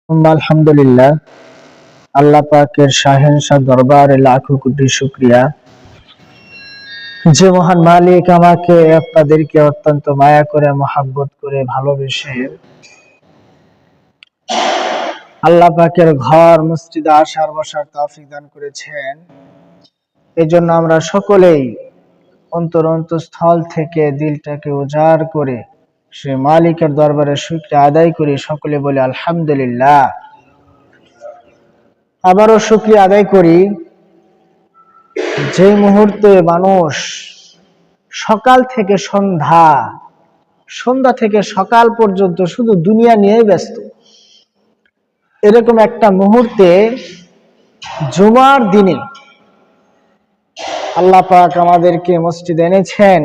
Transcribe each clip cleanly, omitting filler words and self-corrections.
আলহামদুলিল্লাহ, আল্লাহ পাকের শাহেনশাহ দরবারে লাখো কোটি শুকরিয়া যে মহান মালিক আমাকে আপনাদেরকে অত্যন্ত মায়া করে মহাব্বত করে ভালোবেসে আল্লাহ পাকের ঘর মসজিদে আসার বসার তৌফিক দান করেছেন। এই জন্য আমরা সকলেই অন্তরস্থল থেকে দিলটাকে উজাড় করে সে মালিকের দরবারে শুকরিয়া আদায় করি। সকলে বলে আলহামদুলিল্লাহ। আবারও শুকরিয়া আদায় করি যে মুহূর্তে মানুষ সকাল থেকে সন্ধ্যা থেকে সকাল পর্যন্ত শুধু দুনিয়া নিয়ে ব্যস্ত, এরকম একটা মুহূর্তে জুমার দিনে আল্লাহ পাক আমাদেরকে মসজিদে এনেছেন।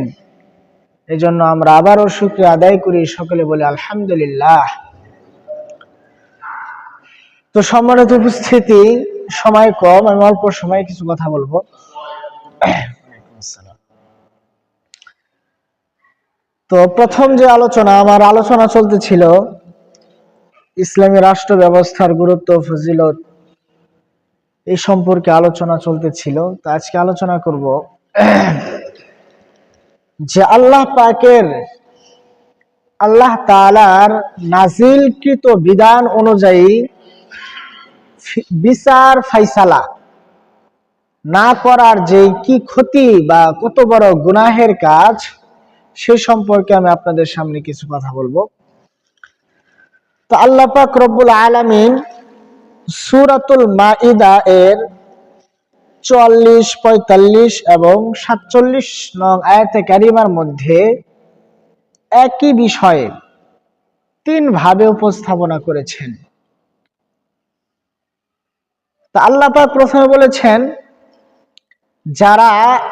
এই জন্য আমরা আবারও শুকরিয়া আদায় করি। সকলে বলে আলহামদুলিল্লাহ। তো সম্মানিত উপস্থিতি, সময় কম, আমি অল্প সময় কিছু কথা বলবো। তো প্রথম যে আমার আলোচনা চলতেছিল ইসলামী রাষ্ট্র ব্যবস্থার গুরুত্ব ফজিলত, এই সম্পর্কে আলোচনা চলতেছিল। তো আজকে আলোচনা করব যে আল্লাহ তাআলার নাজিলকৃত বিধান অনুযায়ী বিচার ফাইসালা না করার যে কি ক্ষতি বা কত বড় গুনাহের কাজ, সে সম্পর্কে আমি আপনাদের সামনে কিছু কথা বলবো। তো আল্লাহ পাক রব্বুল আলামিন সূরাতুল মাইদা এর 44, 45 এবং 47 নং আয়াতে কারিমার মধ্যে একই বিষয়ে 3 ভাবে উপস্থাপনা করেছেন। তা আল্লাহ পাক প্রথমে বলেছেন, যারা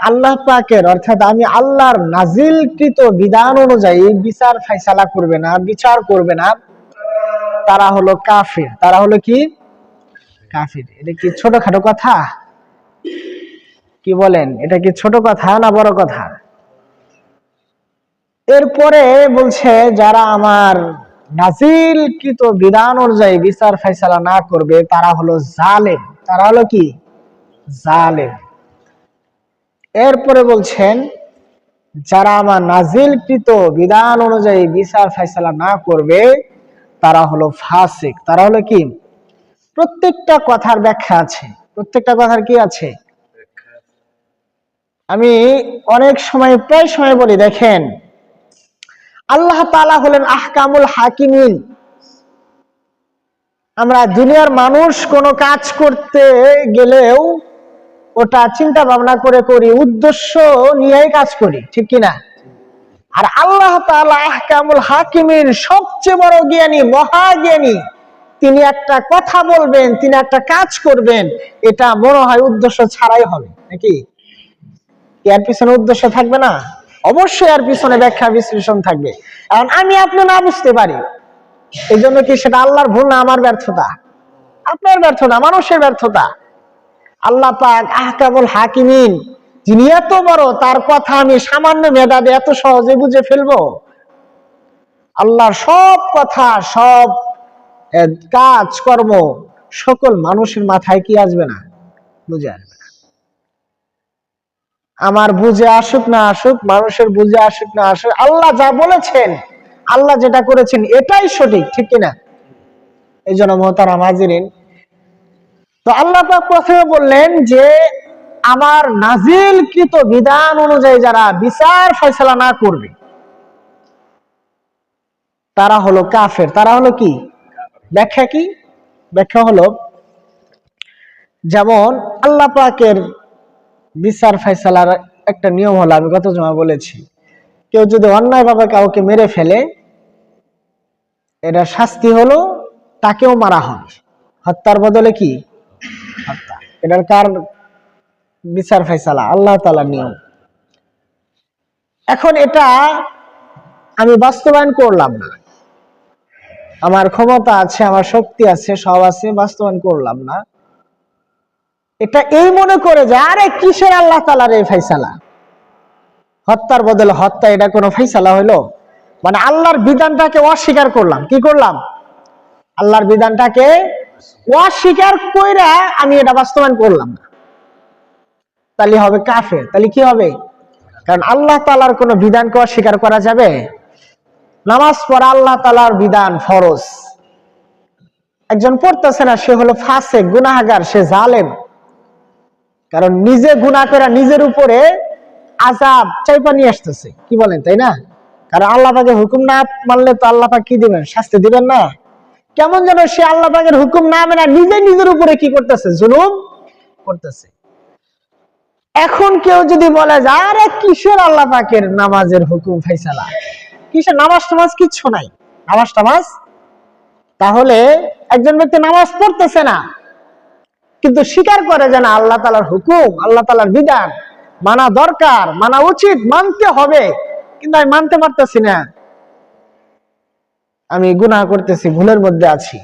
আল্লাহ পাকের অর্থাৎ আমি আল্লাহর নাজিলকৃত বিধান অনুযায়ী বিচার ফাইসালা করবে না, বিচার করবে না, তারা হলো কাফির। তারা হলো কি? কাফির। এটা কি ছোটখাটো কথা? কি বলেন, এটা কি ছোট কথা না বড় কথা? এরপরে বলছে, যারা আমার নাজিলকৃত বিধান অনুযায়ী বিচার ফাইসালা না করবে তারা হলো জালেম। তারা হলো কি? জালেম। এরপরে বলছেন, যারা আমার নাজিলকৃত বিধান অনুযায়ী বিচার ফাইসালা না করবে তারা হলো ফাসিক। তারা হলো কি? প্রত্যেকটা কথার ব্যাখ্যা আছে। প্রত্যেকটা কথার কি আছে? আমি অনেক সময় প্রায় সময় বলি, দেখেন, আল্লাহ তাআলা হলেন আহকামুল হাকিমিন। আমরা দুনিয়ার মানুষ কোনো কাজ করতে গেলেও ওটা চিন্তা ভাবনা করে করি, উদ্দেশ্য নিয়েই কাজ করি, ঠিক কিনা? আর আল্লাহ তাআলা আহকামুল হাকিমিন, সবচেয়ে বড় জ্ঞানী, মহাজ্ঞানী। তিনি একটা কথা বলবেন, তিনি একটা কাজ করবেন, এটা মনে হয় উদ্দেশ্য ছাড়াই হবে, নাকি? এর পিছনে উদ্দেশ্য থাকবে না? অবশ্যই এর পিছনে ব্যাখ্যা বিশ্লেষণ থাকবে। এখন আমি আপনি না বুঝতে পারি, এই জন্য কি সেটা আল্লাহর ভুল না আমার ব্যর্থতা? আপনার ব্যর্থতা, মানুষের ব্যর্থতা। আল্লাহ পাক আহকামুল হাকিমিন, যিনি এত বড়, তার কথা আমি সামান্য মেধাবে এত সহজে বুঝে ফেলবো? আল্লাহর সব কথা, সব কাজ কর্ম সকল মানুষের মাথায় কি আসবে না? বুঝে আসবে না। আমার বুঝে আসুক না আসুক, মানুষের বুঝে আসুক না আসুক, আল্লাহ যা বলেছেন, আল্লাহ যেটা করেছেন এটাই সঠিক, ঠিক কিনা? এই জন্য মোহতারাম হাজিরিন, তো আল্লাহ পাক প্রথমে বললেন যে আমার নাজিলকৃত বিধান অনুযায়ী যারা বিচার ফয়সালা না করবে তারা হলো কাফের। তারা হলো কি? ব্যাখ্যা কি? ব্যাখ্যা হলো, যেমন আল্লাহ পাকের বিচার ফয়সালার একটা নিয়ম হলো, আমি গত জমা বলেছি, কেউ যদি অন্যায়ভাবে কাউকে মেরে ফেলে, এটা শাস্তি হলো তাকেও মারা হবে, হত্যার বদলে কি? হত্যা। এটার কার বিচার ফয়সালা? আল্লাহ তাআলার নিয়ম। এখন এটা আমি বাস্তবায়ন করলাম না, আমার ক্ষমতা আছে, আমার শক্তি আছে, সব আছে, বাস্তবায়ন করলাম না, এটা এই মনে করে যে আরে কিসের আল্লাহ তাআলার এই ফয়সালা, হত্যার বদলে হত্যা, এটা কোনো ফয়সালা হইলো? মানে আল্লাহর বিধানটাকে অস্বীকার করলাম। কি করলাম? আল্লাহর বিধানটাকে অস্বীকার কইরা আমি এটা বাস্তবায়ন করলাম না, তাহলে হবে কাফের। তাহলে কি হবে? কারণ আল্লাহ তাআলার কোন বিধানকে অস্বীকার করা যাবে? নামাজ পড়া আল্লাহ তাআলার বিধান, ফরজ। একজন পড়তেছে না, সে হলো ফাসিক, গুনাহগার, সে জালেম। কারণ নিজে গুনাহ করে নিজের উপরে আযাব চাইপা নিয়ে আসতেছে, কি বলেন, তাই না? কারণ আল্লাহ পাকের হুকুম না মানলে তো আল্লাহ পাক কি দিবেন? শাস্তি দিবেন না? কেমন যেন সে আল্লাহ পাকের হুকুম না মেনে নিজে নিজের উপরে কি করতেছে? জুলুম করতেছে। এখন কেউ যদি বলে যে আরে কিসের আল্লাহ পাকের নামাজের হুকুম ফাইসালা, কিসের নামাজ টামাজ, কিচ্ছু নাই নামাজ টামাজ, তাহলে একজন ব্যক্তি নামাজ পড়তেছে না কিন্তু স্বীকার করে যে না, আল্লাহ তাআলার হুকুম, আল্লাহ তাআলার বিধান মানা দরকার, মানা উচিত, মানতে হবে, কিন্তু আমি মানতে পারতেছি না, আমি গুনাহ করতেছি, ভুলের মধ্যে আছি,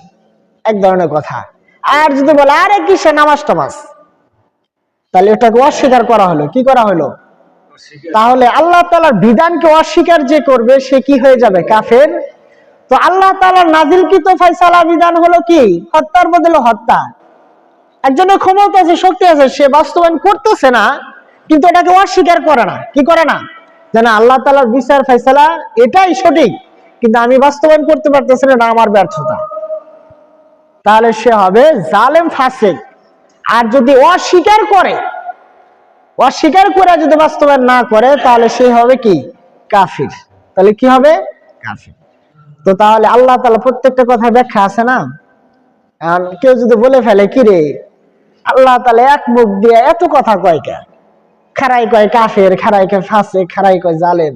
এক ধরনের কথা। আর যদি বলে আরে কিসের নামাজ টামাজ, তাহলে এটাকে অস্বীকার করা হলো। কি করা হলো? তাহলে আল্লাহ তাআলার বিধানকে অস্বীকার যে করবে সে কি হয়ে যাবে? কাফের। তো আল্লাহ তাআলার নাজিলকৃত ফয়সালা বিধান হলো কি? হত্যার বদলে হত্যা। একজনের ক্ষমতা আছে, শক্তি আছে, সে বাস্তবায়ন করতেছে না কিন্তু এটাকে অস্বীকার করে না। কি করে না? যেন আল্লাহ তাআলার বিচার ফয়সালা এটাই সঠিক, কিন্তু আমি বাস্তবায়ন করতে পারতেছি না, আমার ব্যর্থতা। তাহলে সে হবে জালেম, ফাসিক। আর যদি অস্বীকার করে, অস্বীকার করে যদি বাস্তবায়ন না করে, তাহলে সে হবে কি? কাফির। তাহলে কি হবে? কাফির। তো তাহলে আল্লাহ তাআলা প্রত্যেকটা কথা ব্যাখ্যা আছে না? কেউ যদি বলে ফেলে কি রে, আল্লাহ তাআলা এক মুখ দিয়ে এত কথা কয় কে? খারাই কয় কাফের, খারাই কয় ফাসিক, খারাই কয় জালেম।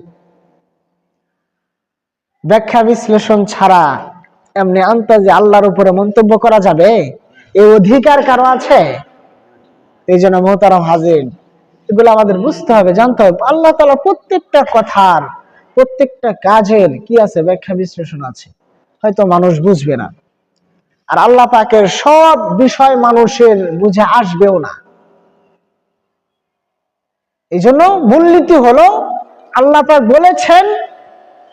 ব্যাখ্যা বিশ্লেষণ ছাড়া এমনি আন্তাজে আল্লাহর উপরে মন্তব্য করা যাবে? এই অধিকার কারো আছে? এই জন্য মোহতারাম হাজির, এগুলো আমাদের বুঝতে হবে, জানতে হবে। আল্লাহ তাআলা প্রত্যেকটা কথার, প্রত্যেকটা কাজের কি আছে? ব্যাখ্যা বিশ্লেষণ আছে, হয়তো মানুষ বুঝবে না। আর আল্লাহ পাকের সব বিষয় মানুষের বুঝে আসবেও না। এই জন্য মূলনীতি হলো আল্লাহ পাক বলেছেন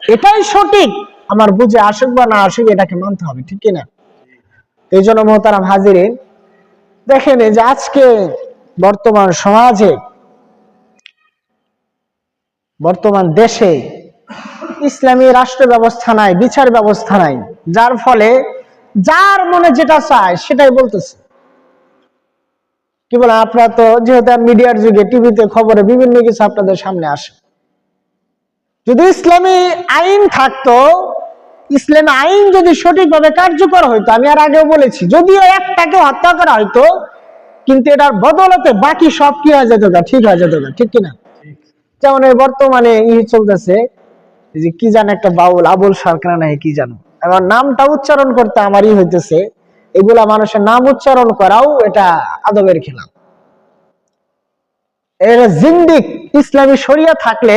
এটাই সঠিক, আমার বুঝে আসুক বা না আসুক এটাকে মানতে হবে, ঠিক কিনা? এই জন্য মোহতারাম হাজিরিন, দেখেন এই যে আজকে বর্তমান সমাজে, বর্তমান দেশে ইসলামী রাষ্ট্র ব্যবস্থা নাই, বিচার ব্যবস্থা নাই, যার ফলে যার মনে যেটা চায় সেটাই বলতেছে। কি বলে, আপনারা তো যেহেতু মিডিয়ার যুগে, টিভিতে, খবরে বিভিন্ন কিছু আপনাদের সামনে আসে। যদি ইসলামী আইন থাকতো, ইসলামী আইন যদি সঠিকভাবে কার্যকর হইতো, আমি আর আগেও বলেছি, যদিও একটাকে হত্যা করা হইতো কিন্তু এটার বদলতে বাকি সব কি হয়ে যেত? ঠিক হয়ে যেত, ঠিক কিনা? যেমন এই বর্তমানে চলতেছে যে কি জানে একটা বাউল, আবুল সরকার নাই কি জানো, এবার নামটা উচ্চারণ করতে আমারই হইতেছে। এগুলা মানুষের নাম উচ্চারণ করাও এটা আদবের খেলাফ। এর জিন্দিক ইসলামী শরিয়া থাকলে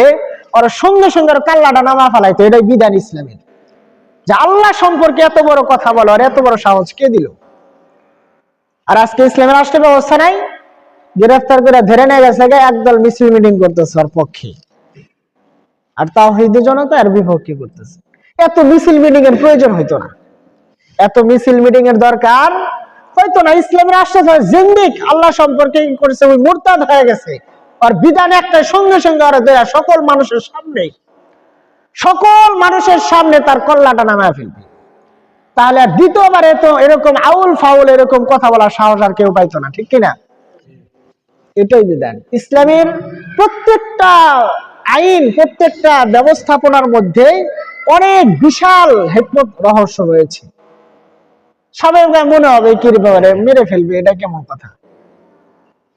ওরা সঙ্গে সঙ্গে কাল্লাটা নামা ফেলাইতো। এটাই বিধান ইসলামের, যে আল্লাহ সম্পর্কে এত বড় কথা বলো, আর এত বড় সাহস কে দিল? আর আজকে ইসলামের রাষ্ট্র ব্যবস্থা নাই, গ্রেফতার করে ধরে নিয়ে গেছে, একদল মিছিল মিটিং করতেছে ওর পক্ষে, আর তাওহীদের জনতা এর বিপক্ষে করতেছে। এত মিছিল মিটিং এর প্রয়োজন হইতো না, এত মিছিল মিটিং এর দরকার হয়তো না। ইসলামের রাষ্ট্র জিন্দিক আল্লাহ সম্পর্কে করেছে, ওই মুরতাদ হয়ে গেছে, আর বিধান একটা সঙ্গে সঙ্গে ওরা দেয়া সকল মানুষের সামনে, সকল মানুষের সামনে তার কল্লাটা নামায় ফেলবে। তাহলে আর দ্বিতীয়বার তো এরকম আউল ফাউল এরকম কথা বলার সাহস আর কেউ পাইতো না, ঠিক কিনা? এটাই বিধান ইসলামের। প্রত্যেকটা আইন, প্রত্যেকটা ব্যবস্থাপনার মধ্যে অনেক বিশাল হিকমত, রহস্য রয়েছে। সবাই মনে হবে কি ব্যাপারে মেরে ফেলবে, এটা কেমন কথা?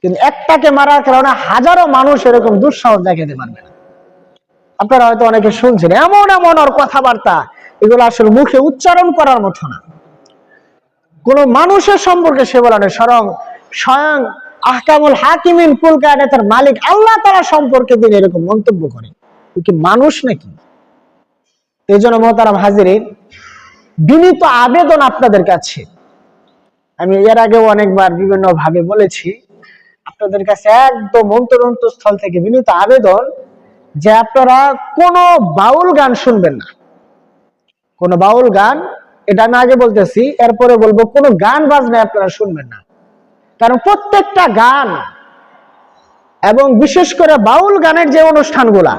কিন্তু একটাকে মারার কারণে হাজারো মানুষ এরকম দুঃসাহস দেখাতে পারবে না। আপনারা হয়তো অনেকে শুনছেন এমন এমন ওর কথাবার্তা, এগুলো আসলে মুখে উচ্চারণ করার মতো না। কোন মানুষের সম্পর্কে সে বলা নেই, স্বয়ং আহকামুল হাকিমিন কুল কায়নাতের মালিক আল্লাহ তাআলা সম্পর্কে তিনি এরকম মন্তব্য করে, কি মানুষ নাকি? এই জন্য মোহতারাম হাজিরিন, বিনীত আবেদন আপনাদের কাছে, আমি এর আগেও অনেকবার বিভিন্ন ভাবে বলেছি, আপনাদের কাছে একদম অন্তরস্থল থেকে বিনীত আবেদন যে আপনারা কোন বাউল গান শুনবেন না, কোন বাউল গান এটা আমি আগে বলতেছি, এরপরে বলবো কোনো গান বাজনা আপনারা শুনবেন না। কারণ প্রত্যেকটা গান এবং বিশেষ করে বাউল গানের যে অনুষ্ঠানগুলা,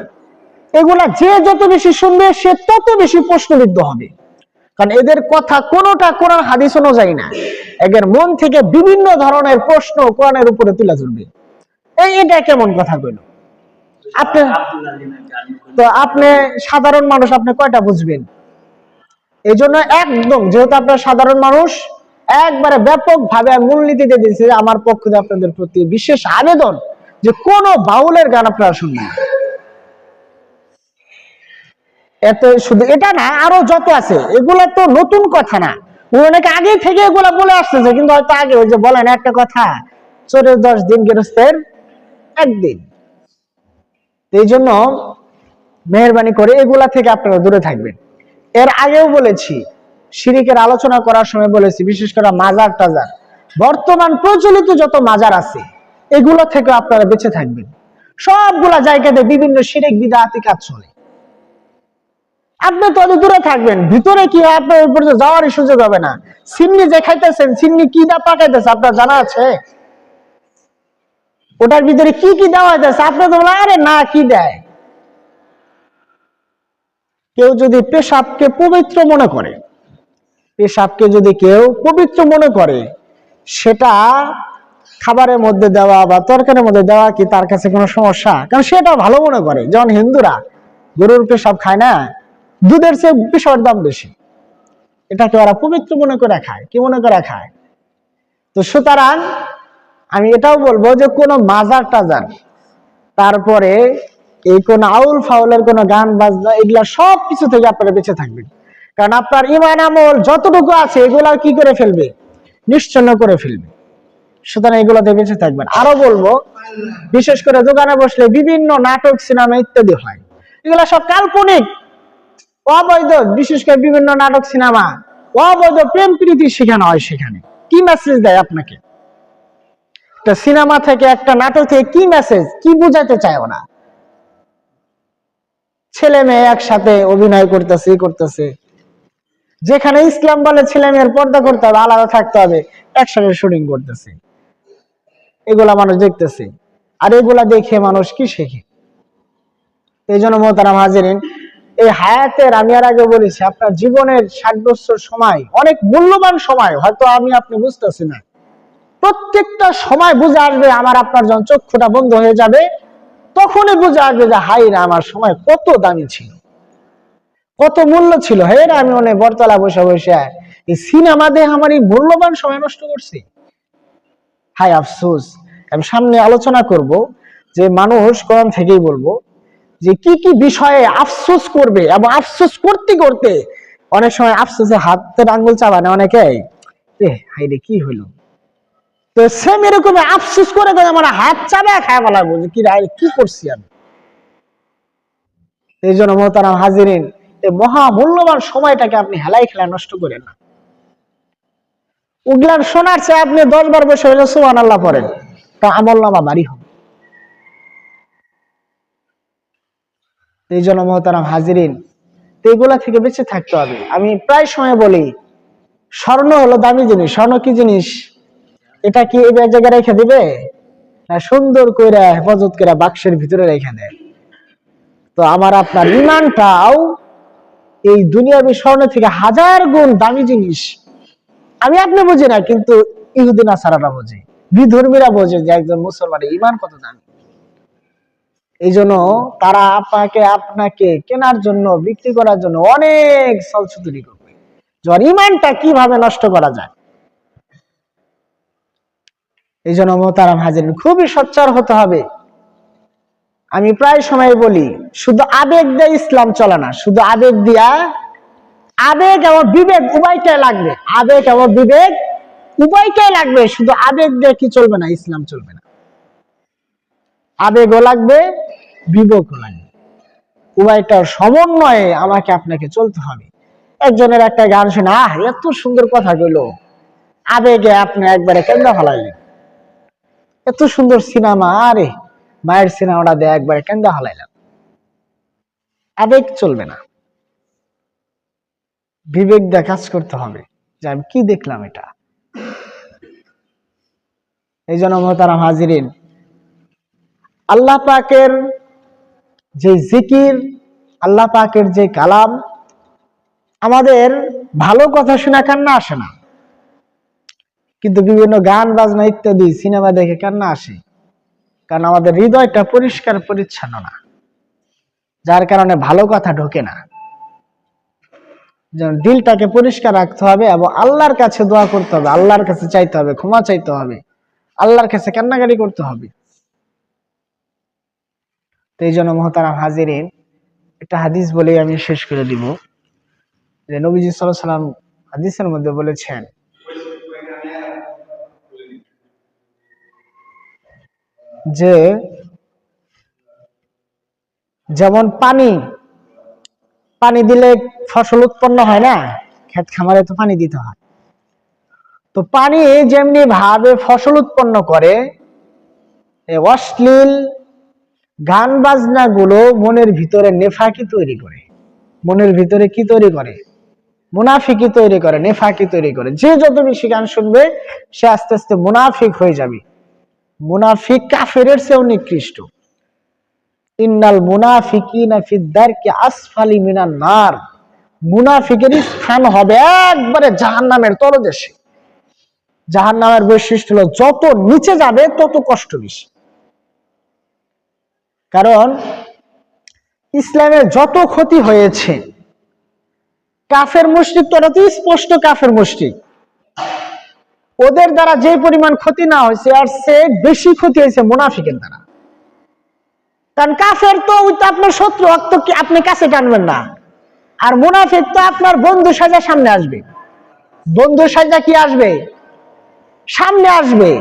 এগুলা যে যত বেশি শুনবে সে তত বেশি প্রশ্নবিদ্ধ হবে। কারণ এদের কথা কোনোটা কোরআন হাদিস অনুযায়ী না, এদের মন থেকে বিভিন্ন ধরনের প্রশ্ন কোরআনের উপরে তুলে ধরবে। এটা কেমন কথা কইল আপনি? তো আপনি সাধারণ মানুষ, আপনি কয়টা বুঝবেন? এই জন্য একদম, যেহেতু আপনার সাধারণ মানুষ, একবারে ব্যাপক ভাবে মূলনীতি দিয়ে দিয়েছি, আমার পক্ষ থেকে আপনাদের প্রতি বিশেষ আবেদন যে কোন বাউলের গান আপনারা শুনবেন। এত শুধু এটা না, আরো যত আছে এগুলা তো নতুন কথা না, অনেকে আগে থেকে এগুলা বলে আসতেছে, কিন্তু হয়তো আগে ওই যে বলেন একটা কথা, চোরের 10 দিন গৃহস্থের একদিন। এই জন্য মেহেরবানি করে এগুলা থেকে আপনারা দূরে থাকবেন। এর আগেও বলেছি, শিরিকের আলোচনা করার সময় বলেছি, বিশেষ করে মাজার টাজার, বর্তমান প্রচলিত যত মাজার আছে এগুলো থেকে আপনারা বেঁচে থাকবেন। সবগুলা জায়গাতে বিভিন্ন শিরিক বিদআতি কাজ চলে, আপনি তো দূরে থাকবেন। ভিতরে কি হয় আপনার উপর যাওয়ারই সুযোগ হবে না। সিন্নি যে খাইতেছেন, সিন্নি কি দা পাকাইতেছে আপনার জানা আছে? ওটার ভিতরে কি কি দেওয়া হইতেছে আপনি তো বলেন আরে না, কি দেয়? কেউ যদি পেশাবকে পবিত্র মনে করে, পেশাবকে যদি কেউ পবিত্র মনে করে, সেটা খাবারের মধ্যে দেওয়া বা তরকারির মধ্যে দেওয়া কি তার কাছে কোনো সমস্যা? কারণ সেটা ভালো মনে করে। যেমন হিন্দুরা গরুর পেশাব খায় না, দুধের চেয়ে পেশাবের দাম বেশি, এটাকে ওরা পবিত্র মনে করে খায়। কি মনে করে খায়? তো সুতরাং আমি এটাও বলবো যে কোনো মাজার টাজার, তারপরে এই কোন আউল ফাউলের কোন গান বাজনা, এগুলা সব কিছু থেকে আপনারা বেঁচে থাকবেন। কারণ আপনার ঈমান আমল যতটুকু আছে এগুলা কি করে ফেলবে? নিশ্চিহ্ন করে ফেলবে। সুতরাং এগুলোতে বেঁচে থাকবেন। আরো বলবো, বিশেষ করে দোকানে বসলে বিভিন্ন নাটক, সিনেমা ইত্যাদি হয়, এগুলা সব কাল্পনিক, অবৈধ। বিশেষ করে বিভিন্ন নাটক, সিনেমা অবৈধ প্রেম প্রীতি শেখানো হয়। সেখানে কি মেসেজ দেয় আপনাকে? একটা সিনেমা থেকে, একটা নাটক থেকে কি মেসেজ, কি বুঝাতে চায় ওরা? ছেলে মেয়ে একসাথে অভিনয় করতেছে, যেখানে ইসলাম বলে ছেলে মেয়ের পর্দা করতে হবে, আলাদা থাকতে হবে, একসাথে শুটিং করতেছে, এগুলা মানুষ দেখতেছে। আর এগুলা দেখে মানুষ কি শেখে? এই জন্য মোহতারাম হাজিরিন, এই হায়াতের, আমি আর আগে বলেছি, আপনার জীবনের 60 বছর সময় অনেক মূল্যবান সময়, হয়তো আপনি বুঝতেছি না। প্রত্যেকটা সময় বুঝে আসবে, আমার আপনার যখন চক্ষুটা বন্ধ হয়ে যাবে তখনই বুঝে আসবে যে হাই না, আমার সময় কত দামি ছিল, কত মূল্য ছিল। হে রে, আমি অনেক বরতলা বসে বসে এই সিনেমা দেখে আমার এই মূল্যবান সময় নষ্ট করছি। হাই আফসোস। আমি সামনে আলোচনা করব যে মানুষ কোরআন থেকেই বলবো যে কি কি বিষয়ে আফসোস করবে, এবং আফসোস করতে করতে অনেক সময় আফসোসে হাতের আঙ্গুল চাবানে অনেকে, হাই রে কি হইলো। তো সেম এরকম আফসোস করে আমার হাত চাবা খায় বলা, বলছে কি রে কি করছি আমি। এই জন্য মোহতারাম হাজিরিন, এই মহা মূল্যবান সময়টাকে আপনি হেলাই খেলায় নষ্ট করেন না। উগলার শোনার চেয়ে আপনি 10 বার বসে হইলে সুবহানাল্লাহ পড়েন, তা আমল নামা বাড়ি হবে। এই জন্য মোহতারাম হাজিরিন, এগুলা থেকে বেঁচে থাকতে হবে। আমি প্রায় সময় বলি, স্বর্ণ হলো দামি জিনিস। স্বর্ণ কি জিনিস? এটা কি এই জায়গায় রেখে দিবে না সুন্দর করে হেফাজত করে বাক্সের ভিতরে রেখে দেয়? তো আমার আপনার ঈমানটাও এই দুনিয়াবি স্বর্ণ থেকে 1000 গুণ দামি জিনিস। আমি আপনি বুঝি না, কিন্তু ইহুদি নাসারারা বোঝে, বিধর্মীরা বোঝে যে একজন মুসলমানের ঈমান কত দামি। এই জন্য তারা আপনাকে কেনার জন্য, বিক্রি করার জন্য অনেক ছলছুতুরি করবে, যার ঈমানটা কিভাবে নষ্ট করা যায়। এই জন্য মোহতারাম হাজির, খুবই সোচ্চার হতে হবে। আমি প্রায় সময় বলি, শুধু আবেগ দিয়ে ইসলাম চলে না, শুধু আবেগ দিয়া, আবেগ এবং বিবেক উভয়টাই লাগবে। আবেগ এবং বিবেক উভয়টাই লাগবে। শুধু আবেগ দিয়ে কি চলবে না, ইসলাম চলবে না। আবেগও লাগবে, বিবেকও লাগবে, উভয়টার সমন্বয়ে আমাকে আপনাকে চলতে হবে। একজনের একটা গান শুনে এত সুন্দর কথা কইলো, আবেগে আপনি একবারে কেন্দ্র ফেলাইলেন। এত সুন্দর সিনেমা, আরে মায়ের সিনেমাটা দিয়ে একবারে কেন্দ্র ফেলাইলাম। আবেগ চলবে না। বিবেক দিয়ে কাজ করতে হবে যে আমি কি দেখলাম এটা। এই জন্য মোহতারাম হাজিরিন, আল্লাহ পাকের যে জিকির, আল্লাহ পাকের যে কালাম, আমাদের ভালো কথা শোনা কান্না আসে না, কিন্তু বিভিন্ন গান বাজনা ইত্যাদি সিনেমা দেখে কান্না আসে, কারণ আমাদের হৃদয়টা পরিষ্কার পরিচ্ছন্ন না, যার কারণে ভালো কথা ঢোকে না। যেমন দিলটাকে পরিষ্কার রাখতে হবে এবং আল্লাহর কাছে দোয়া করতে হবে, আল্লাহর কাছে চাইতে হবে, ক্ষমা চাইতে হবে, আল্লাহর কাছে কান্নাকাটি করতে হবে। তো এই জন্য মোহতারাম হাজিরিন, একটা হাদিস বলে আমি শেষ করে দিব, যে নবীজি সাল্লাল্লাহু আলাইহি সাল্লাম হাদিসের মধ্যে বলেছেন যে যেমন পানি দিলে ফসল উৎপন্ন হয় না, ক্ষেত খামারে তো পানি দিতে হয়, তো পানি যেমনি ভাবে ফসল উৎপন্ন করে, অশ্লীল গান বাজনা গুলো মনের ভিতরে নেফাকি তৈরি করে, মনের ভিতরে কি তৈরি করে? মুনাফিকি তৈরি করে, নেফাকি তৈরি করে। যে যত বেশি গান শুনবে সে আস্তে আস্তে মুনাফিক হয়ে যাবে। মুনাফিক কাফেরের চেয়েও নিকৃষ্ট। ইন্নাল মুনাফিকিনা ফিদ দারকি আসফালি মিনান নার, মুনাফিকের স্থান হবে একবারে জাহান্নামের তলদেশে। জাহান্নামের বৈশিষ্ট্য হলো যত নিচে যাবে তত কষ্ট বেশি। কারণ ইসলামের যত ক্ষতি হয়েছে, কাফের মুশরিক তো স্পষ্ট কাফের মুশরিক, ওদের দ্বারা যে পরিমাণ ক্ষতি না হয়েছে আর সে বেশি ক্ষতি হয়েছে মুনাফিকের দ্বারা। কারণ কাফের তো ওই তো আপনার শত্রু, তো কি আপনি কাছে টানবেন না, আর মুনাফিক তো আপনার বন্ধু সাজা সামনে আসবে, বন্ধু সাজা কি আসবে? সামনে আসবে,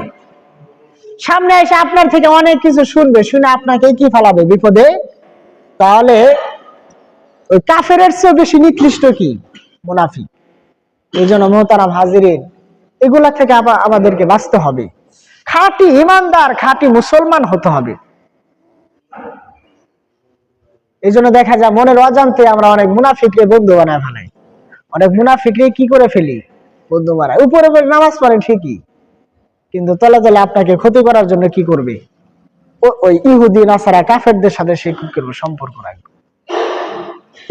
সামনে এসে আপনার থেকে অনেক কিছু শুনবে, শুনে আপনাকে কি ফেলাবে বিপদে। তাহলে ওই কাফেরের চেয়ে বেশি নিকৃষ্ট কি? মুনাফিক। এই জন্য মোহতারাম হাজিরিন, এগুলা থেকে আমাদেরকে বাঁচতে হবে, খাঁটি ইমানদার খাঁটি মুসলমান হতে হবে। এই জন্য দেখা যায় মনের অজান্তে আমরা অনেক মুনাফিকরে বন্ধু বানায় ফেলাই, অনেক মুনাফিকরে কি করে ফেলি? বন্ধু বানায়। উপরে উপরে নামাজ পড়েন ঠিকই, কিন্তু তলে তলে আপনাকে ক্ষতি করার জন্য কি করবে? ওই ইহুদি নাসারা কাফেরদের সাথে সে কি করবে? সম্পর্ক রাখবে।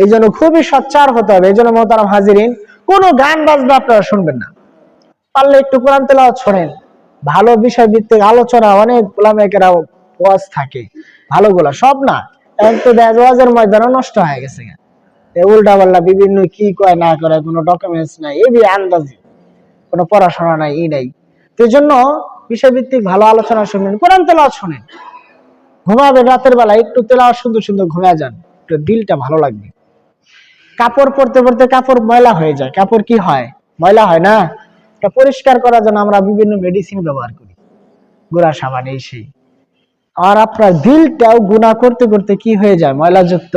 এই জন্য খুবই সোচ্চার হতে হবে। এই জন্য মোহতারাম হাজিরিন, কোনো গান বাজনা আপনারা শুনবেন না, পারলে একটু কোরআন তেলাওয়াত শোনেন, ভালো বিষয় ভিত্তিক আলোচনা, অনেক উলামায়ে ওয়াজ থাকে ভালোগুলা, সব না। এখন তো ওয়াজের ময়দানও নষ্ট হয়ে গেছে, উল্টা পাল্টা বিভিন্ন কি কয় না করে, কোনো ডকুমেন্টস নাই, এই আন্দাজি, কোনো পড়াশোনা নাই, এই নাই। এই জন্য বিষয় ভিত্তিক ভালো আলোচনা শুনবেন, কোরআন তেলাওয়াত শুনেন, ঘুমাবেন রাতের বেলা একটু তেলাওয়াত সুন্দর সুন্দর ঘুমিয়ে যান, একটু দিলটা ভালো লাগবে। কাপড় পরতে পরতে কাপড় ময়লা হয়ে যায়, কাপড় কি হয়? ময়লা হয় না? এটা পরিষ্কার করার জন্য আমরা বিভিন্ন মেডিসিন ব্যবহার করি, গুঁড়া সাবান, এই সেই। আর আপনার দিলটাও গুনাহ করতে করতে কি হয়ে যায়? ময়লাযুক্ত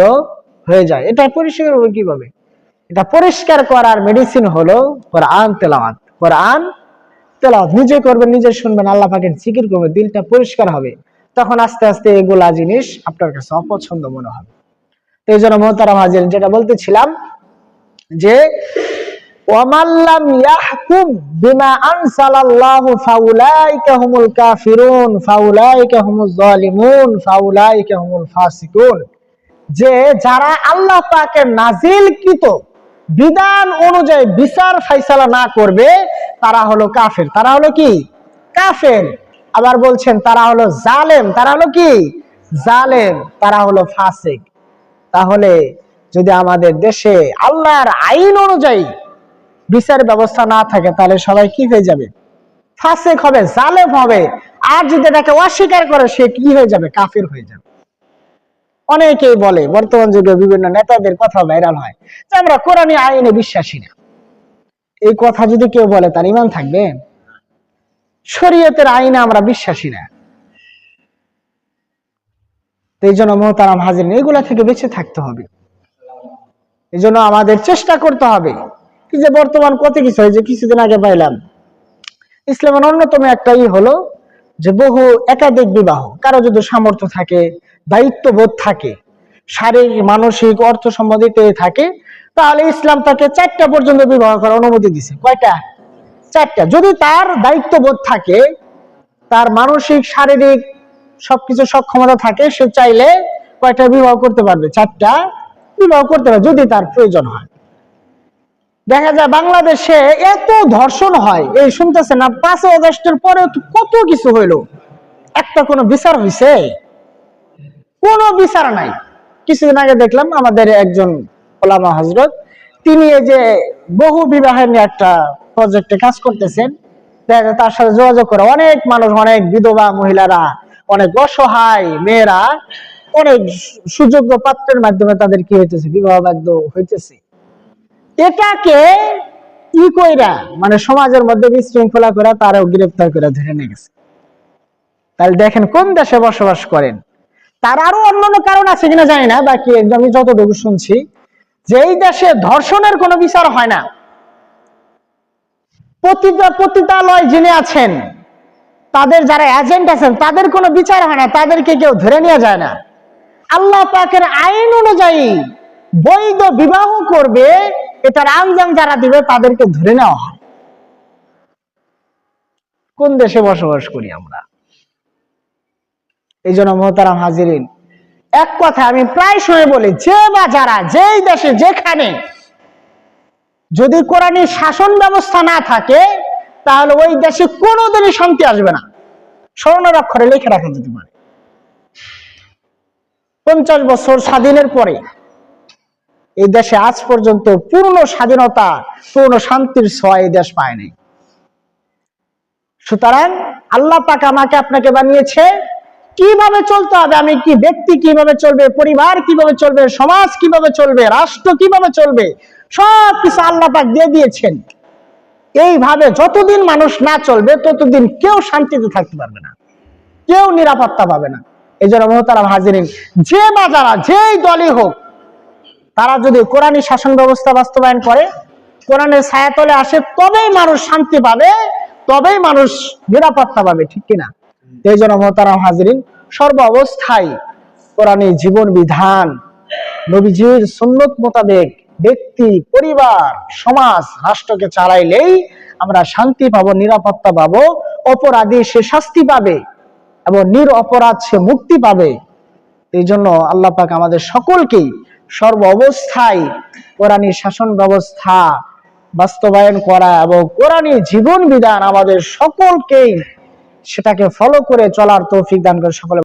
হয়ে যায়। এটা পরিষ্কার হবে কিভাবে? এটা পরিষ্কার করার মেডিসিন হলো কোরআন তেলাওয়াত। কোরআন তেলাওয়াত নিজে করবেন, নিজে শুনবেন, আল্লাহ পাকের জিকির করবেন, দিলটা পরিষ্কার হবে। তখন আস্তে আস্তে এগুলা জিনিস আপনার কাছে অপছন্দ মনে হবে। এই জন্য মোহতারাম হাজির, যেটা বলতেছিলাম যে ওয়ামাল্লাম ইয়াহকুম বিমা আনসালাল্লাহু ফাউলাইকা হুমুল কাফিরুন ফাউলাইকা হুমুজ জালিমুন ফাউলাইকা হুমুল ফাসিকুন, যে যারা আল্লাহ পাকের নাজিলকৃত বিধান অনুযায়ী বিচার ফাইসালা না করবে তারা হলো কাফের। তারা হলো কি? কাফের। আবার বলছেন তারা হলো জালেম, তারা হলো কি? জালেম, তারা হলো ফাসিক। তাহলে যদি আমাদের দেশে আল্লাহর আইন অনুযায়ী বিচার ব্যবস্থা না থাকে, তাহলে সবাই কি হয়ে যাবে? ফাসিক হবে, জালেম হবে। আর যদি এটাকে অস্বীকার করে, সে কি হয়ে যাবে? কাফের হয়ে যাবে। অনেকেই বলে, বর্তমান যুগে বিভিন্ন নেতাদের কথা ভাইরাল হয় যে আমরা কোরআনী আইনে বিশ্বাসী না। এই কথা যদি কেউ বলে, তার ঈমান থাকবে? শরীয়তের আইনে আমরা বিশ্বাসী না। এই জন্য মোহতারাম হাজির, এগুলা থেকে বেঁচে থাকতে হবে। এই জন্য আমাদের চেষ্টা করতে হবে। কি যে বর্তমান কত কিছু হয়, যে কিছুদিন আগে পাইলাম ইসলামের অন্যতম একটাই হলো যে বহু একাধিক বিবাহ। কারো যদি সামর্থ্য থাকে, দায়িত্ববোধ থাকে, শারীরিক মানসিক অর্থ সম্বন্ধিত থাকে, তাহলে ইসলাম তাকে 4টা পর্যন্ত বিবাহ করার অনুমতি দিছে। কয়টা? 4টা। যদি তার দায়িত্ববোধ থাকে, তার মানসিক শারীরিক সবকিছু সক্ষমতা থাকে, সে চাইলে কয়টা বিবাহ করতে পারবে? 4টা বিবাহ করতে পারবে, যদি তার প্রয়োজন হয়। দেখা যায় বাংলাদেশে এত ধর্ষণ হয়, এই শুনতেছে না, 5ই আগস্টের পরে কত কিছু হইলো, একটা কোনো বিচার হইছে? কোনো বিচার নাই। কিছুদিন আগে দেখলাম আমাদের একজন ওলামা হযরত, তিনি এই যে বহু বিবাহের নিয়ে একটা প্রজেক্টে কাজ করতেছেন। তার সাথে যোগাযোগ করে অনেক মানুষ, অনেক বিধবা মহিলারা, অনেক অসহায় মেয়েরা অনেক সুযোগ্য পাত্রের মাধ্যমে তাদের কি হইতেছে, বিবাহ বাধ্য হইতেছে। এটাকে কি কইরা মানে সমাজের মধ্যে বিশৃঙ্খলা করে তারাও গ্রেফতার করে ধরে নিয়ে গেছে। তাহলে দেখেন কোন দেশে বসবাস করেন। তার আরো অন্যান্য কারণ আছে কিনা জানি না, বাকি আমি যতটুকু শুনছি যে এই দেশে ধর্ষণের কোনো বিচার হয় না। পতিতালয় যিনি আছেন, তাদের যারা এজেন্ট আছেন, তাদের কোনো বিচার হয় না, তাদেরকে কেউ ধরে নিয়ে যায় না। আল্লাহ পাকের আইন অনুযায়ী বৈধ বিবাহ করবে, এটার আঞ্জাম যারা দিবে তাদেরকে ধরে নেওয়া হয়। কোন দেশে বসবাস করি আমরা? এই জন্য মোহতারাম হাজিরিন, এক কথা আমি প্রায় সময় বলি, যে বা যারা যেই দেশে যেখানে যদি কোরআনী শাসন ব্যবস্থা না থাকে, তাহলে ওই দেশে কোনোদিনই শান্তি আসবে না। স্বর্ণের অক্ষরে লিখে রাখা যেতে পারে। 50 বছর স্বাধীনের পরে এই দেশে আজ পর্যন্ত পূর্ণ স্বাধীনতা, পূর্ণ শান্তির ছোঁয়া এই দেশ পায়নি। সুতরাং আল্লাহ পাক আমাকে আপনাকে বানিয়েছে কিভাবে চলতে হবে, আমি কি ব্যক্তি কিভাবে চলবে, পরিবার কিভাবে চলবে, সমাজ কিভাবে চলবে, রাষ্ট্র কিভাবে চলবে, সবকিছু আল্লাহ পাক দিয়ে দিয়েছেন। এইভাবে যতদিন মানুষ না চলবে ততদিন কেউ শান্তিতে থাকতে পারবে না, কেউ নিরাপত্তা পাবে না। এই জন্য মোহতারাম হাজিরিন, যে বা যারা যেই দলই হোক, তারা যদি কোরআনী শাসন ব্যবস্থা বাস্তবায়ন করে, কোরআনের ছায়াতলে আসে, তবেই মানুষ শান্তি পাবে, তবেই মানুষ নিরাপত্তা পাবে, ঠিক কিনা? এই জন্য মোহতারাম হাজিরিন, সর্ব অবস্থায় কোরআনী জীবন বিধান, নবীজির সুন্নত মোতাবেক ব্যক্তি, পরিবার, সমাজ, রাষ্ট্রকে চালাইলেই আমরা শান্তি পাবো, নিরাপত্তা পাবো, অপরাধী সে শাস্তি পাবে এবং নিরপরাধ সে মুক্তি পাবে। এই জন্য আল্লাহ পাক আমাদের সকলকেই সর্ব অবস্থায় কোরআনী শাসন ব্যবস্থা বাস্তবায়ন করা এবং কোরআনী জীবন বিধান আমাদের সকলকেই সেটাকে ফলো করে চলার তৌফিক দান করে। সকলে